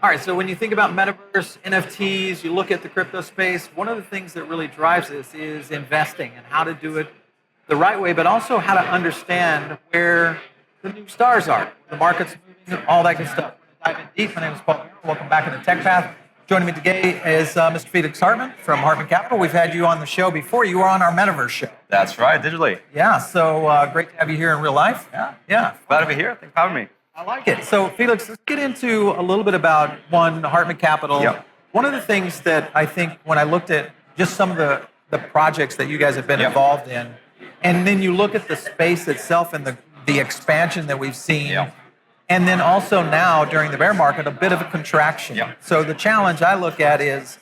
All right, so when you think about Metaverse, NFTs, you look at the crypto space, one of the things that really drives this is investing and how to do it the right way, but also how to understand where the new stars are, the market's moving, all that good stuff. We're going to dive in deep. My name is Paul Barron. Welcome back to the Tech Path. Joining me today is Mr. Felix Hartmann from Hartmann Capital. We've had you on the show before. You were on our Metaverse show. That's right, digitally. Yeah, so great to have you here in real life. Yeah. Glad to be here. Thanks for having me. I like it. So, Felix, let's get into a little bit about Hartmann Capital. Yep. One of the things that I think when I looked at just some of the projects that you guys have been involved in, and then you look at the space itself and the expansion that we've seen, and then also now during the bear market, a bit of a contraction. So the challenge I look at is,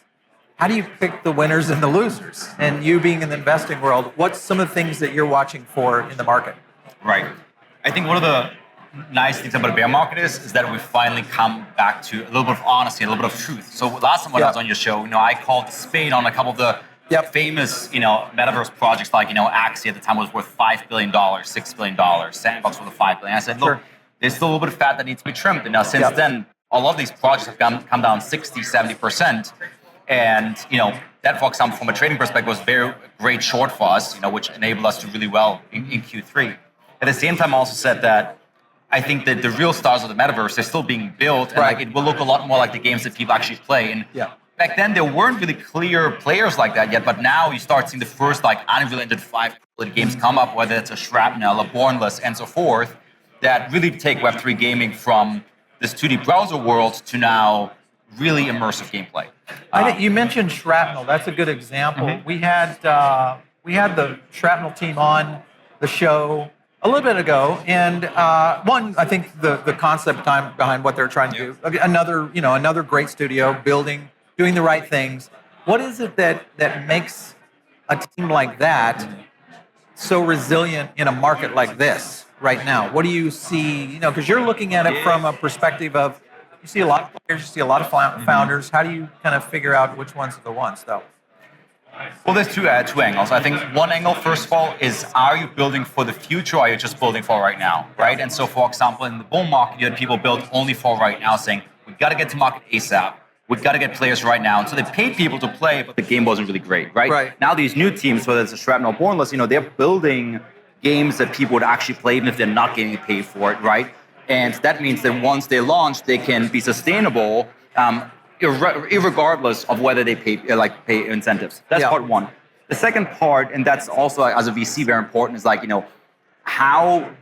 how do you pick the winners and the losers? And you being in the investing world, what's some of the things that you're watching for in the market? Right. I think one of the nice things about the bear market is that we finally come back to a little bit of honesty, a little bit of truth. So last time when I was on your show, I called the spade on a couple of the famous, metaverse projects like, Axie at the time was worth $5 billion, $6 billion, Sandbox worth $5 billion. I said, look, there's still a little bit of fat that needs to be trimmed. And now since then, a lot of these projects have come down 60, 70%. And, that, for example, from a trading perspective was a very great short for us, which enabled us to do really well in Q3. At the same time, I also said that I think that the real stars of the metaverse are still being built, and it will look a lot more like the games that people actually play. And back then, there weren't really clear players like that yet, but now you start seeing the first Unreal Engine 5 games come up, whether it's a Shrapnel, a Bornless, and so forth, that really take Web3 gaming from this 2D browser world to now really immersive gameplay. I think you mentioned Shrapnel. That's a good example. We had the Shrapnel team on the show a little bit ago, and I think the concept behind what they're trying to do. Another great studio, doing the right things. What is it that makes a team like that so resilient in a market like this right now? What do you see? Because you're looking at it from a perspective of, you see a lot of players, you see a lot of founders. How do you kind of figure out which ones are the ones, though? Well, there's two angles. I think one angle, first of all, is are you building for the future or are you just building for right now, right? And so, for example, in the bull market, you had people build only for right now, saying, we've got to get to market ASAP. We've got to get players right now. And so they paid people to play, but the game wasn't really great, right? Now these new teams, whether it's a Shrapnel or Bornless, they're building games that people would actually play even if they're not getting paid for it, right? And that means that once they launch, they can be sustainable, irregardless of whether they pay incentives. That's part one. The second part, and that's also as a VC very important, is how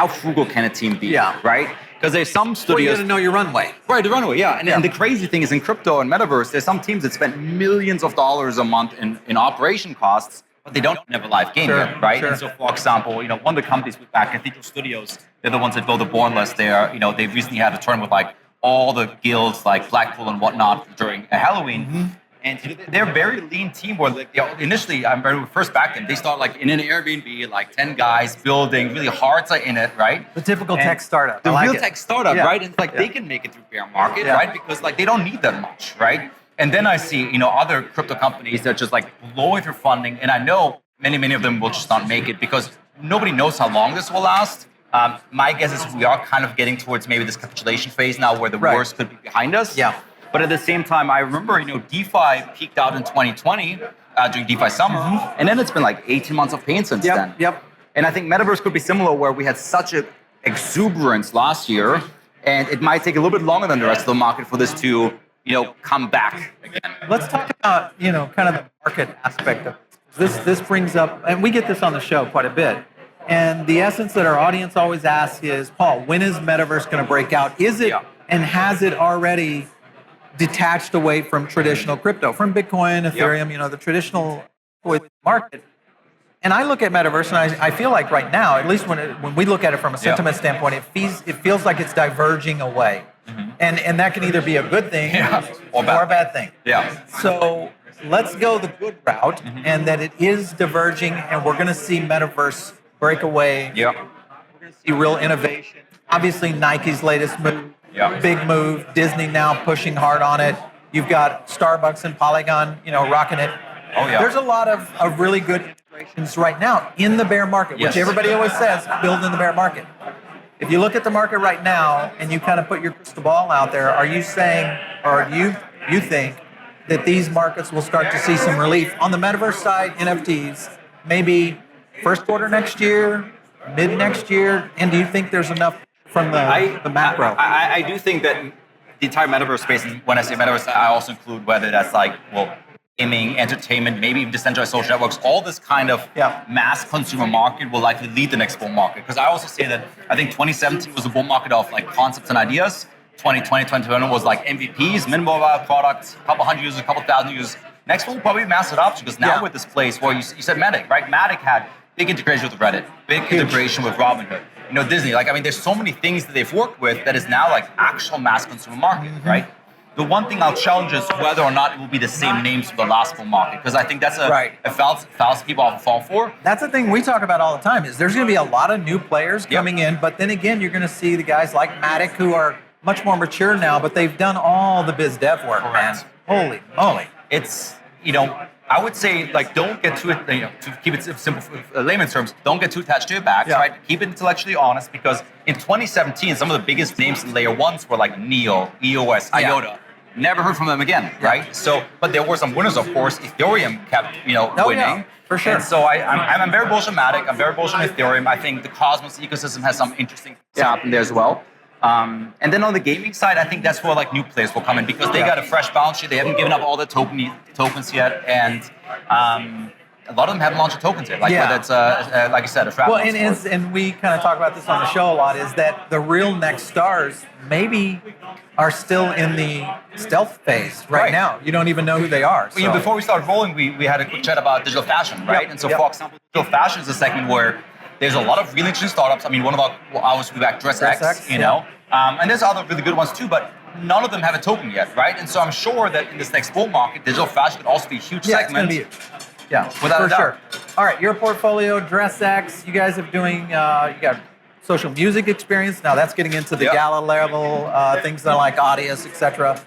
frugal can a team be, right? Because there's some studios. You got to know your runway. Right, the runway, And the crazy thing is in crypto and metaverse, there's some teams that spend millions of dollars a month in operation costs, but they don't have a live game yet, right? And so, for example, one of the companies we back, Cathedral Studios, they're the ones that build the Bornless there. They recently had a tournament with all the guilds like Blackpool and whatnot during Halloween. And they're a very lean team where initially, I remember when we first backed them, they start in an Airbnb, 10 guys building, really hearts are in it, right? The typical tech startup. The real tech startup, right? And they can make it through bear market, right? Because they don't need that much, right? And then I see, other crypto companies that just blowing through funding. And I know many of them will just not make it because nobody knows how long this will last. My guess is we are kind of getting towards maybe this capitulation phase now where the worst could be behind us. But at the same time, I remember, DeFi peaked out in 2020 during DeFi summer. And then it's been 18 months of pain since then. And I think Metaverse could be similar where we had such an exuberance last year. And it might take a little bit longer than the rest of the market for this to come back again. Let's talk about, kind of the market aspect of this. This brings up, and we get this on the show quite a bit. And the essence that our audience always asks is, Paul, when is Metaverse going to break out? Is it, and has it already detached away from traditional crypto, from Bitcoin, Ethereum, the traditional market? And I look at Metaverse, and I feel like right now, at least when we look at it from a sentiment standpoint, it feels like it's diverging away. And that can either be a good thing or a bad thing. So let's go the good route, and that it is diverging, and we're going to see Metaverse break away. We're going to see real innovation. Obviously, Nike's latest move, big move. Disney now pushing hard on it. You've got Starbucks and Polygon, rocking it. There's a lot of really good integrations right now in the bear market, which everybody always says, build in the bear market. if you look at the market right now and you kind of put your crystal ball out there, are you saying, or you think that these markets will start to see some relief on the metaverse side, NFTs, maybe first quarter next year, mid next year? And do you think there's enough from the macro? I do think that the entire metaverse space, and when I say metaverse, I also include whether that's like, well, gaming, entertainment, maybe even decentralized social networks, all this kind of mass consumer market will likely lead the next bull market. Because I also say that I think 2017 was a bull market of like concepts and ideas. 2020, 2021 was like MVPs, minimal viable products, a couple hundred users, a couple thousand users. Next one will probably be mass adoption, because now we're at this place where you said Matic, right? Matic had big integration with Reddit, big integration with Robinhood. You know, Disney, like, I mean, there's so many things that they've worked with that is now like actual mass consumer market, right? The one thing I'll challenge is whether or not it will be the same names for the last bull market, because I think that's a fallacy people often fall for. That's the thing we talk about all the time, is there's going to be a lot of new players coming in, but then again, you're going to see the guys like Matic who are much more mature now, but they've done all the biz dev work, man. Holy moly. It's, you know, I would say, like, don't get too, you know, to keep it simple, layman's terms, don't get too attached to your backs, right? Keep it intellectually honest, because in 2017, some of the biggest names in layer ones were like Neo, EOS, IOTA. Never heard from them again, right? So, but there were some winners, of course. Ethereum kept, you know, winning. Yeah, for sure. And so I'm very bullish on Matic. I'm very bullish on Ethereum. I think the Cosmos ecosystem has some interesting things happen there as well. And then on the gaming side, I think that's where like new players will come in, because they got a fresh balance sheet. They haven't given up all the tokens yet, and a lot of them haven't launched tokens yet. Like whether it's like I said, a trap. Well, and we kind of talk about this on the show a lot, is that the real next stars maybe are still in the stealth phase right now. You don't even know who they are. So. Well, before we started rolling, we had a quick chat about digital fashion, right? And so, for example, digital fashion is a segment where there's a lot of really interesting startups. I mean, one of our, we back DressX, you know, and there's other really good ones too, but none of them have a token yet, right? And so I'm sure that in this next bull market, digital fashion could also be a huge segment. It's gonna be without a doubt. Sure. All right, your portfolio, DressX, you guys are doing, you got social music experience. Now that's getting into the gala level, things that are like Audius, etc.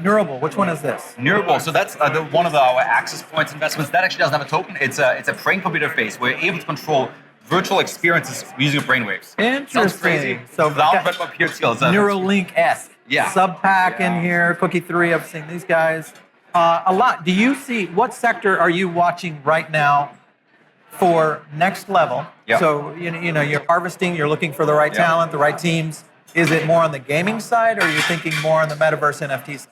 Neurable, which one is this? Neurable, so that's one of our access points investments. That actually doesn't have a token. It's a brain computer interface. We're able to control virtual experiences using brainwaves. Interesting. Sounds crazy. So Neuralink-esque. Subpack in here, Cookie 3, I've seen these guys. A lot. Do you see, what sector are you watching right now for next level? So, you know, you're harvesting, you're looking for the right talent, the right teams. Is it more on the gaming side, or are you thinking more on the metaverse NFT side?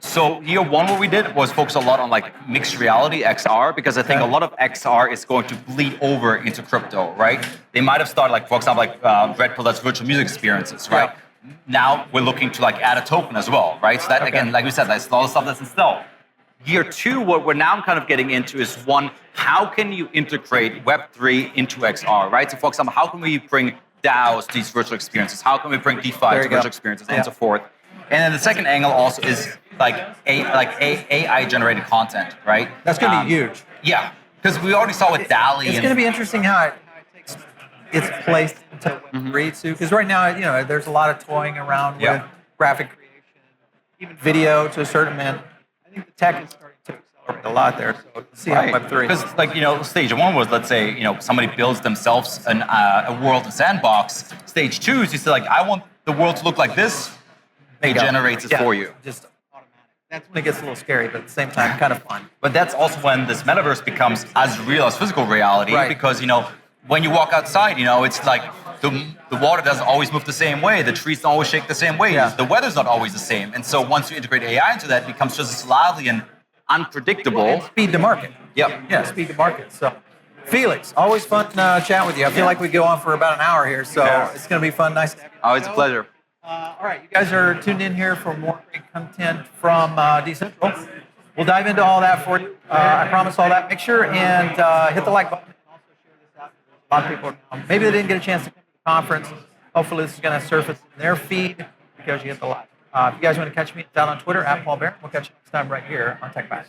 So year one, what we did was focus a lot on like mixed reality, XR, because I think a lot of XR is going to bleed over into crypto, right? They might have started, like, for example, like Red Pill, that's virtual music experiences, right? Now we're looking to like add a token as well, right? So that, again, like we said, that's a lot of stuff that's in stealth. Year two, what we're now kind of getting into is, one, how can you integrate Web3 into XR, right? So for example, how can we bring DAOs to these virtual experiences? How can we bring DeFi to virtual experiences, and so forth? And then the second angle also is like AI-generated content, right? That's going to be huge. Yeah, because we already saw with DALL-E. It's going to be interesting how it takes its place into Web3 too. Because right now, you know, there's a lot of toying around with graphic creation, even video to a certain extent. I think the tech is starting to accelerate a lot there. So let's see how Web3. Because, like, you know, stage one was, let's say, you know, somebody builds themselves a world, a sandbox. Stage two is you say, like, I want the world to look like this. It generates it for you. Just automatic. That's when it gets a little scary, but at the same time, kind of fun. But that's also when this metaverse becomes as real as physical reality, because, you know, when you walk outside, you know, it's like the water doesn't always move the same way, the trees don't always shake the same way, the weather's not always the same. And so once you integrate AI into that, it becomes just as lively and unpredictable. And speed to market. Yeah, speed to market. So, Felix, always fun chatting with you. I feel like we go on for about an hour here, so it's going to be fun. Nice to have you. Always a pleasure. All right, you guys are tuned in here for more great content from DCentral. We'll dive into all that for you. I promise all that. Make sure and hit the like button, and also share this out. A lot of people, maybe they didn't get a chance to come to the conference. Hopefully this is going to surface in their feed because you hit the like. If you guys want to catch me, it's out on Twitter, @PaulBarron. We'll catch you next time right here on Tech Bass.